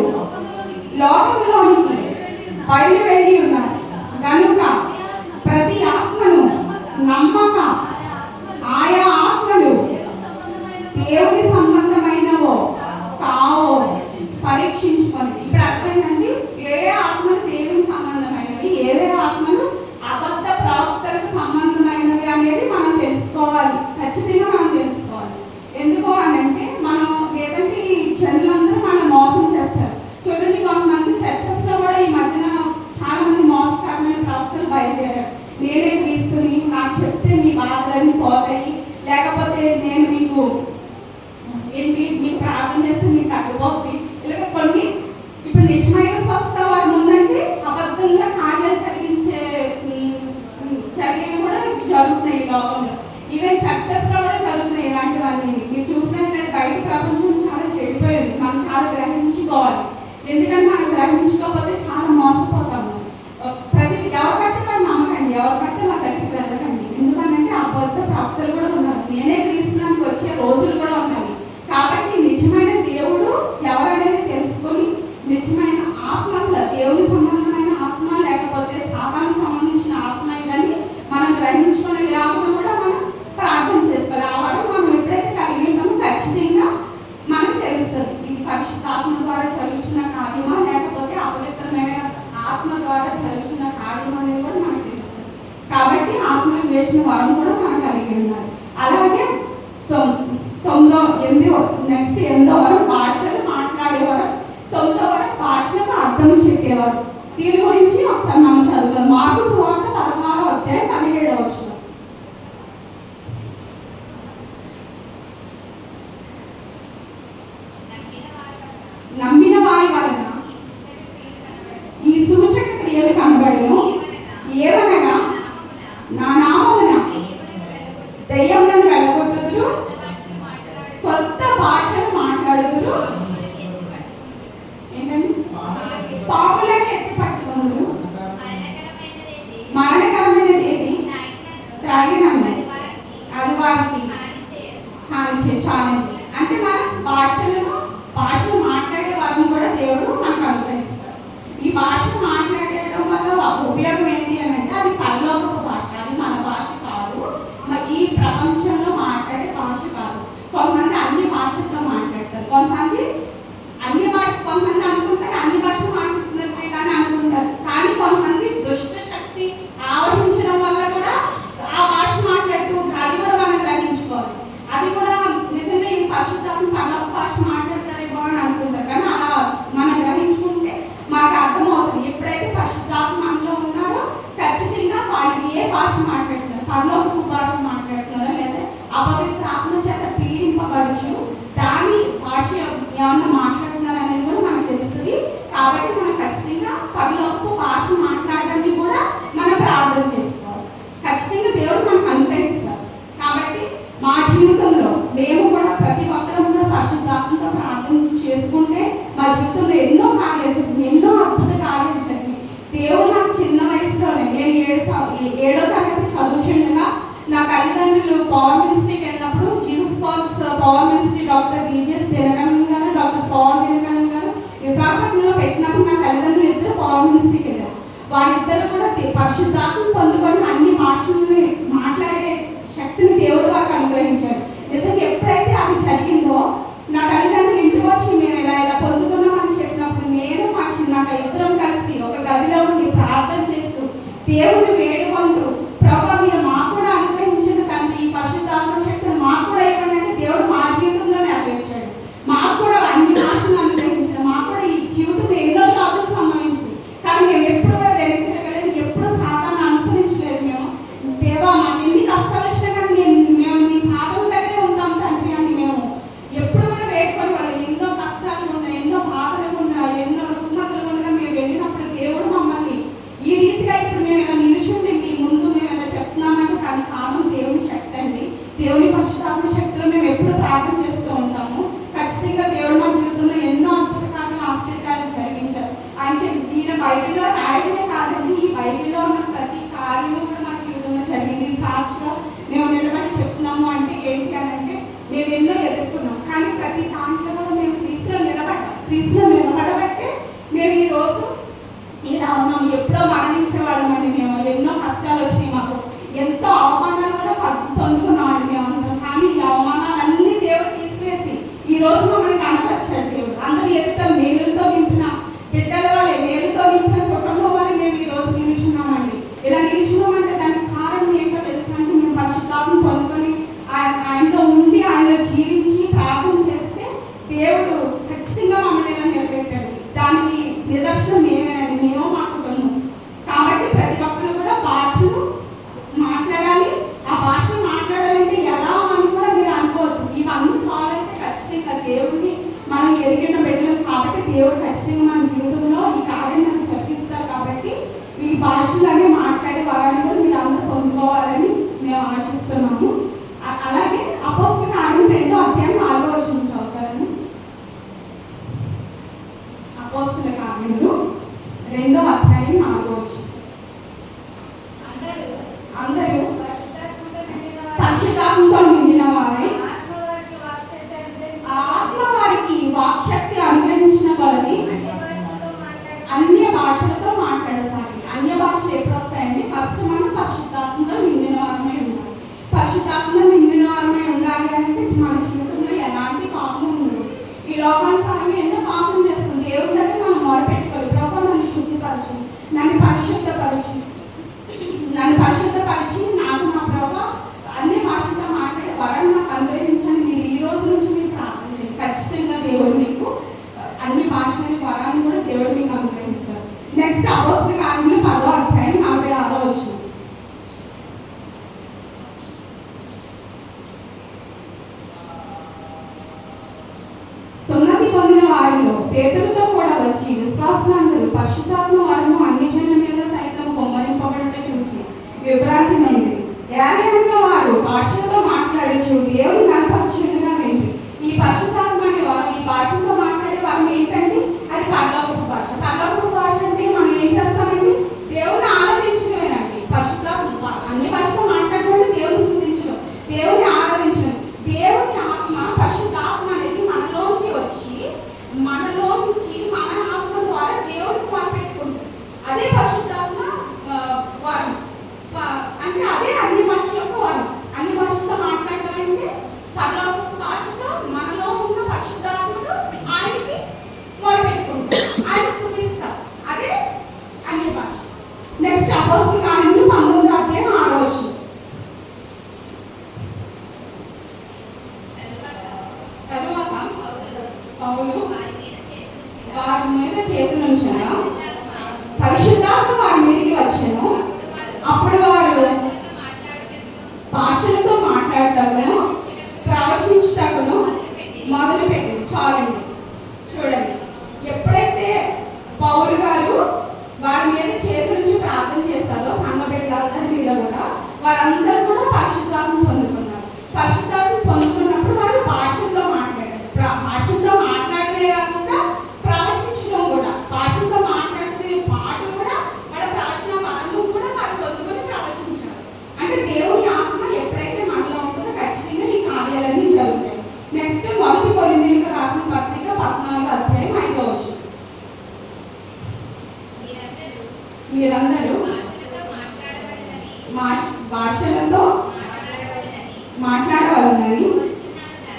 లోకములోనికి బయలు వెళ్ళి ఉన్నారు కనుక ప్రతి ఆత్మను నమ్మక ఆయా ఆత్మలు దేవుని సంబంధమైనవో కావో పరీక్షించుకోండి. ఇప్పుడు అర్థమైందండి, ఏ ఆత్మలు దేవుని సంబంధమైనవి, ఏవే ఆత్మలు అబద్ధ ప్రవక్తలకు సంబంధమైనవి అనేది మనం తెలుసుకోవాలి. ఖచ్చితంగా మనం తెలుసుకోవాలి. ఎందుకు అని అంటే మనం ఏదంటే ఈ జనులందరూ మనం మోసం చేస్తారు. చూడండి, కొంతమంది చర్చెస్లో కూడా ఈ మధ్యన చాలా మంది మోసకరమైన ప్రవక్తలు బయలుదేరారు. నేనే క్రీస్తుని, నాకు చెప్తే మీ బాధలన్నీ పోతాయి, లేకపోతే నేను మీకు ప్రార్థన చేస్తే మీకు తగ్గిపోద్ది. ఇలాగ కొన్ని ఇప్పుడు నిజమైన స్వస్థ వారు ఉందంటే అబద్ధంగా కార్యాలు జరిగేవి కూడా జరుగుతున్నాయి ఈ లోకంలో. ఈవెన్ చర్చెస్లో కూడా జరుగుతున్నాయి ఇలాంటివన్నీ. మీరు చూసినట్లయితే బయట ప్రపంచం చాలా చెడిపోయింది. మనం చాలా గ్రహించుకోవాలి. ఎందుకంటే మనం గ్రహించుకోకపోతే చాలా మోసపోతాము. ఎవరు పడితే వాళ్ళు నమ్మకండి, ఎవరు పడితే వాళ్ళ దగ్గరికి వెళ్ళకండి. ఎందుకంటే అబద్ధ ప్రాప్తులు కూడా ఉన్నారు. నేనే క్రీస్తునానికి వచ్చే రోజులు కూడా ఉన్నాయి. కాబట్టి నిజమైన దేవుడు ఎవరనేది తెలుసుకొని నిజమైన ఆత్మ, అసలు దేవుని సంబంధమైన ఆత్మ లేకపోతే సాతానికి సంబంధించిన ఆత్మ ఇదని మనం గ్రహించుకునే లేకుండా కూడా మనం ప్రార్థన చేసుకోవాలి. ఆ వరం మనం ఎప్పుడైతే కలిగి ఉంటామో ఖచ్చితంగా మనకు తెలుస్తుంది ఇది పరిశుద్ధాత్మ ద్వారా జరుగుతున్న కార్యమా లేకపోతే అపవిత్రమైన ఆత్మ ద్వారా జరుగుతున్న కార్యం అనేది కూడా మనకు తెలుస్తుంది. కాబట్టి ఆత్మ వివేచన వరం కూడా మనం కలిగి ఉండాలి. అలాగే 8వ వరం భాషలు మాట్లాడేవారు, 9వ వరం భాషలకు అర్థం చెప్పేవారు. దీని గురించి ఒకసారి మనం చదువుతాం. మార్కు సువార్త 16వ అధ్యాయం 17వ వచనం. నమ్మిన వారి వలన ఈ సూచక క్రియలు కనబడును, ఏవనగా నా నామమున దయ్యములను వెళ్ళగొట్టుదురు, కొత్త భాషలు మాట్లాడుదురు, ఏంటండి పాములను ఎత్తి పట్టుకుందురు, మరణకరమైనది ఏది త్రాగినము అది వారికి హాని చాలండి. అంటే మన భాషలు మాట్లాడే వారిని కూడా దేవుడు మనకు అనుగ్రహిస్తారు. ఈ భాషను మాట్లాడడం వల్ల ఉపయోగం ఏంటి అని అంటే అది పరలోకపు భాష, అది మన భాష కాదు, ఈ ప్రపంచంలో మాట్లాడే భాష కాదు. కొంతమంది అన్ని భాషలతో మాట్లాడతారు, కొంతమంది అనుకుంటారు అన్ని భాషలు మాట్లాడుతున్నారు కానీ అనుకుంటారు. కానీ కొంతమంది దుష్ట శక్తి ఆవరించడం వల్ల కూడా ఆ భాష మాట్లాడుతూ ఉంటారు. అది కూడా మనం గ్రహించుకోవాలి. అది కూడా నిజంగా ఈ పరిశుద్ధాత్మ పరలోక భాష మాట్లాడతారేమో అని అనుకుంటారు, కానీ అలా మనం గ్రహించుకుంటే మనకు అర్థమవుతుంది. ఎప్పుడైతే పరిశుద్ధాత్మ మనలో ఉన్నారో ఖచ్చితంగా వాళ్ళు ఏ భాష మాట్లాడుతున్నారు, పరలోకపు భాష మాట్లాడుతున్నారా లేదా అపవిత్ర ఆత్మ చేత పీడింపబడుచు దాని భాష ఏమన్నా మాట్లాడుతున్నారు అనేది కూడా మనకు తెలుస్తుంది. కాబట్టి మనం ఖచ్చితంగా పరలోకపు భాష మాట్లాడడానికి కూడా మనం ప్రార్థన చేసుకోవాలి. ఖచ్చితంగా దేవుడు మనకు అనుగ్రహిస్తారు. కాబట్టి మా జీవితంలో మేము కూడా ప్రతి ఒక్కరం కూడా పరిశుద్ధాత్మతో ప్రార్థన చేసుకుంటే మా జీవితంలో ఎన్నో కార్యాలు జరిగింది, ఎన్నో అద్భుత కార్యాలు జరిగింది. దేవుడు నాకు చిన్న వయసులోనే, నేను 7వ తరగతి చదువుతుండగా నా తల్లిదండ్రులు పవర్ మినిస్ట్రీకి వెళ్ళినప్పుడు Jesus calls power ministry doctor DGS Dhinakaran గారు, డాక్టర్ పవర్ దినకరన్ గారు విశాఖపట్నంలో పెట్టినప్పుడు నా తల్లిదండ్రులు ఇద్దరు పవర్ మినిస్ట్రీకి వెళ్ళారు. వారిద్దరు కూడా పరిశుద్ధాత్మ పొందుకొని అన్ని భాషల్ని మాట్లాడే శక్తిని దేవుడు వారికి అనుగ్రహించాడు. నిజంగా ఎప్పుడైతే అది జరిగిందో నా తల్లిదండ్రులు ఇంటికి వచ్చి మేము ఇలా పొందుకున్నామని చెప్పినప్పుడు నేను మా చిన్న ఇద్దరం కలిసి ఒక గదిలో ఉండి ప్రార్థన చేస్తూ దేవుడిని వేడుకుంటూ, ప్రభు మీరు మాకు కూడా అనుగ్రహించిన తండ్రి ఈ పరిశుద్ధాత్మ శక్తిని మాకు కూడా ఇవ్వండి అంటే దేవుడు మా జీవితంలో నెరవేర్చాడు. మాకు కూడా అన్ని భాషలు అనుగ్రహించాడు. మాకు కూడా ఈ జీవితం ఎన్నో శాతం సంబంధించింది. కానీ మేము ఎప్పుడు కూడా వెనక్కి తిరగలేదు, ఎప్పుడు సాతాన్ని అనుసరించలేదు. మేము దేవా నాకు ఎన్ని కష్టాలు వచ్చినా కానీ మేము నీ పాదం దగ్గరే ఉంటాం తండ్రి అని మేము ఎప్పుడు కూడా వేడుకొని వాళ్ళు ఎన్నో కష్టాలు ఉన్నాయి, ఎన్నో బాధలు ఉన్నాయి, ఎన్నో రుగ్మతలు ఉండగా మేము వెళ్ళినప్పుడు దేవుడు మమ్మల్ని ఈ రీతిగా ఇప్పుడు మేము ఇలా నిలుచుండి మీ ముందు మేము ఇలా చెప్తున్నామంటే కానీ కారణం దేవుని శక్తి అండి. దేవుని పరిశుద్ధాత్మ శక్తిలో మేము ఎప్పుడు ప్రార్థన చేస్తూ ఉంటాము. ఖచ్చితంగా దేవుడు మా జీవితంలో ఎన్నో అద్భుత కార్యాలు ఆశ్చర్యాలు జరిగించారు. ఆయన ఈయన బైబిల్లో రాయడమే కాదండి, ఈ బైబిల్లో ఉన్న ప్రతి కార్యము కూడా మా జీవితంలో జరిగింది. సాక్షిగా మేము నిలబడి చెప్తున్నాము అంటే ఏంటి అని అంటే మేము ఎన్నో ఎదుర్కొన్నాం, కానీ ప్రతి దాంట్లో కూడా మేము క్రీస్తులో నిలబడబట్టే మేము ఈరోజు ఇలా ఉన్నాము. ఎప్పుడో మరణించేవాళ్ళమండి మేము. ఎన్నో కష్టాలు వచ్చినాయి మాకు, ఎంతో అవమానాలు కూడా పొందుకున్నామండి మేము అందరం. కానీ ఈ అవమానాలన్నీ దేవుడు తీసివేసి ఈ రోజు మమ్మల్ని కనపరిచాడు దేవుడు. అందరూ ఎదుట మేలులతో నింపిన బిడ్డల వల్లే, మేలుతో నింపిన కుటుంబం వల్లే మేము ఈ రోజు నిలుచున్నామండి. ఇలా నిలుచున్నామంటే దానికి కారణం ఏంటో తెలుసా అంటే మేము పరిశుద్ధాత్మ పొందుకొని ఆయనలో ఉండి ఆయనలో జీవించి ప్రార్థన చేస్తే దేవుడు ఖచ్చితంగా మమ్మల్ని ఇలా నిలబెట్టాడు. దానికి నిదర్శనం ఏమేనండి, మేము మా కుటుంబం. కాబట్టి ప్రతి ఒక్కరు కూడా భాషను మాట్లాడాలి. ఆ భాష మాట్లాడాలంటే ఎలా అని కూడా మీరు అనుకోవద్దు. ఇవన్నీ ఫాలో అయితే ఖచ్చితంగా దేవుడిని మనం ఎరిగిన బిడ్డలు కాబట్టి దేవుడు ఖచ్చితంగా మన జీవితంలో ఈ కార్యాన్ని మనం చెప్పిస్తారు. కాబట్టి ఈ భాషలన్నీ మాట్లాడే వారాన్ని కూడా మీరు అందరూ పొందుకోవాలని మేము ఆశిస్తున్నాము. అలాగే అపోస్తల కార్యం 2వ అధ్యాయం 4వ వచనం చదువుతారని. అపోస్తల కార్యములు 2వ అధ్యాయం 4వ వచనం. అందరూ పరిశుద్ధాత్మతో నిండిన వారై ఆత్మ వారికి వాక్శక్తి అనుగ్రహించిన కొలది అన్య భాషలతో మాట్లాడసాగి. అన్య భాషలు ఎప్పుడు వస్తాయండి? ఫస్ట్ మనం పరిశుద్ధాత్మతో నిండిన వారమై ఉండాలి. పరిశుద్ధాత్మతో నిండిన వారమై ఉండాలి అంటే మన జీవితంలో ఎలాంటి పాపం ఉండదు. ఈ లోకానుసారం ఎన్నో పాపం చేస్తుంది. దేవుడి దగ్గర మనం మొరపెట్టుకోవాలి, ప్రభు నన్ను శుద్ధిపరచు, నన్ను పరిశుద్ధపరచు, నాకు నా ప్రభు అన్ని భాషలతో మాట్లాడే వరం నాకు అనుగ్రహించండి. మీరు ఈ రోజు నుంచి మీరు ప్రార్థన చేయండి. ఖచ్చితంగా దేవుడు మీకు అన్ని భాషలని వరాన్ని కూడా దేవుడు మీకు అనుగ్రహిస్తారు. నెక్స్ట్ అపోస్తల కార్యములు 10వ అధ్యాయం 46వ వచనం. సున్నతి పొందిన వారిలో పేతురుతో కూడా వచ్చి విశ్వాసులందరూ పరిశుద్ధాత్మ వరము అన్ని జనుల మీద సైతం కుమ్మరింపబడుట చూచి విభ్రాంతి నొందిరి. ఏలయనగా వారు భాషలతో మాట్లాడచ్చు దేవుని కనపరచుగా వింది. ఈ పరిశుద్ధాత్మ అనే వారు ఈ భాషలతో మాట్లాడే వారు ఏంటంటే అది పరలోకపు భాష. పరలోకపు భాష అంటే మనం ఏం చేస్తామండి? దేవుని ఆరాధించడమేనండి. పరిశుద్ధాత్మ అన్ని భాషలో మాట్లాడడం దేవుని స్తుతించడం, దేవుని ఆరాధించడం. దేవుని ఆత్మ పరిశుద్ధాత్మ అనేది మనలోకి వచ్చి మనలో నుంచి మన ఆత్మ ద్వారా దేవుడికి మొరపెట్టుకుంటుంది. అదే పరిశుద్ధాత్మ వరం అంటే అదే అన్ని భాషలకు వరం. అన్ని భాషలతో మాట్లాడడం అంటే పరలోక భాషతో మనలో ఉన్న పరిశుద్ధాత్మను ఆయనకి మొరపెట్టుకుంటాం, ఆయన స్తుతిస్తాం. అదే అన్ని భాష. నెక్స్ట్ అపోస్తల కార్యములు 19వ అధ్యాయం 6వ వచనం. తరువాత పౌలు వారి మీద చేతులుంచగా పరిశుద్ధాత్మ వారి మీదకి వచ్చెను. అప్పుడు వారు భాషలతో మాట్లాడటకును ప్రవచించుటకును మొదలుపెట్టి. చాలండి, చూడండి. ఎప్పుడైతే పౌలు గారు వారి మీద చేతుల నుంచి ప్రార్థన చేస్తారో భాషలతో మాట్లాడవలనని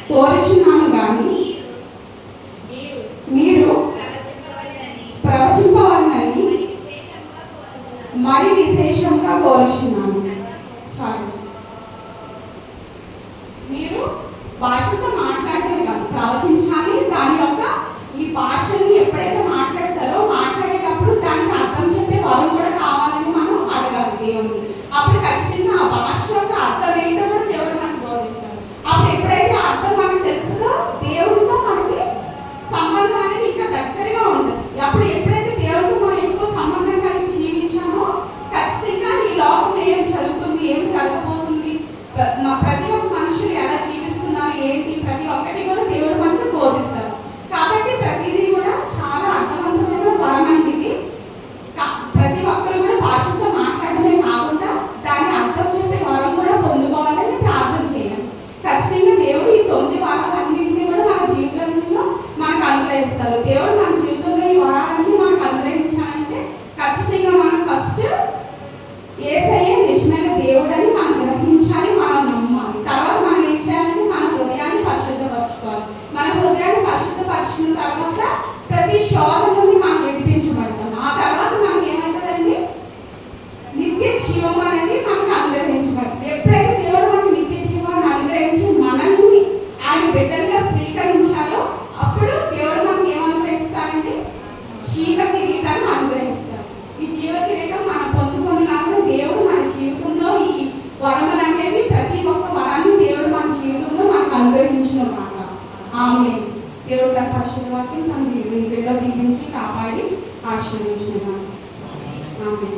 కోరుచున్నాను కానీ మీరు ప్రవచింపవలనని మరి విశేషంగా కోరుచున్నాను. చాలు. మీరు భాషతో మాట్లాడటమే కాదు, ప్రవచించాలి. దాని యొక్క ఈ భాషని ఎప్పుడైతే మాట్లాడతారో మాట్లాడేటప్పుడు దానికి అర్థం చెప్పే వారు కూడా కావాలని మనం అడగాలి దేవుడిని. అప్పుడు ఖచ్చితంగా ఆ భాష యొక్క అర్థం ఏంటో కూడా దేవుడు మనకు బోధిస్తారు. అప్పుడు ఎప్పుడైతే అర్థం మనకు తెలుస్తుందో దేవుడితో మనకి సంబంధం అనేది ఇంకా దగ్గరగా ఉంటుంది. అప్పుడు ఎప్పుడైతే దేవుడితో మనం ఎక్కువ సంబంధం కలిగి జీవించామో ఖచ్చితంగా ఈ లోకంలో ఏం జరుగుతుంది, ఏం జరగబోతుంది, ప్రతి ఒక్క మనుషులు ఎలా జీవిస్తున్నారు ఏంటి ప్రతి ఒక్కటి కూడా దేవుడు మనకు బోధిస్తారు. కాబట్టి ప్రతిదీ కూడా చాలా అర్థవంతమైన వరమంటిది. ప్రతి ఒక్కరు కూడా భాషతో మాట్లాడమే కాకుండా దాని అర్థం చెప్పే వరం కూడా పొందుకోవాలని ప్రార్థన చేయాలి. ఖచ్చితంగా దేవుడు ఈ 9 వరాలన్నింటినీ కూడా మన జీవితంలో మనకు అనుగ్రహిస్తారు. దేవుడు మన జీవితంలో ఈ వరాలన్నీ మనకు అనుగ్రహించాలంటే ఖచ్చితంగా మనం ఫస్ట్ యేసయ్యే నిజమైన దేవుడని మనం గ్రహించాలి, మనం నమ్మాలి. తర్వాత మనం ఏం చేయాలంటే మన హృదయాన్ని పరిశుద్ధపరచుకోవాలి. మన హృదయాన్ని పరిశుద్ధపరచుకున్న తర్వాత ప్రతి శోధన నుండి మనం విడిపించబడతాం. ఆ తర్వాత మనకి ఏమవుతుందండి, నిత్య జీవం అనేది మనకు అనుగ్రహించబడుతుంది. ఎప్పుడైతే దేవుడు మనకు నిత్య జీవాన్ని అనుగ్రహించి మనల్ని ఆయన బిడ్డలుగా స్వీకరించాలో అప్పుడు దేవుడు మనకి ఏమనుగ్రహిస్తారంటే జీవ కిరీటాన్ని అనుగ్రహిస్తారు. ఈ జీవ కిరీటం మనం పొందుకునేలాగా దేవుడు మన జీవితంలో ఈ వరములు అనేవి ప్రతి ఒక్క వరాన్ని దేవుడు మన జీవితంలో మనకు అనుగ్రహించిన మాట. ఆమె దేవుడు తన పరిశుద్ధ వాక్యం తన బిడ్డలో దీవించి కాపాడి ఆశీర్వదించిన ఆమె.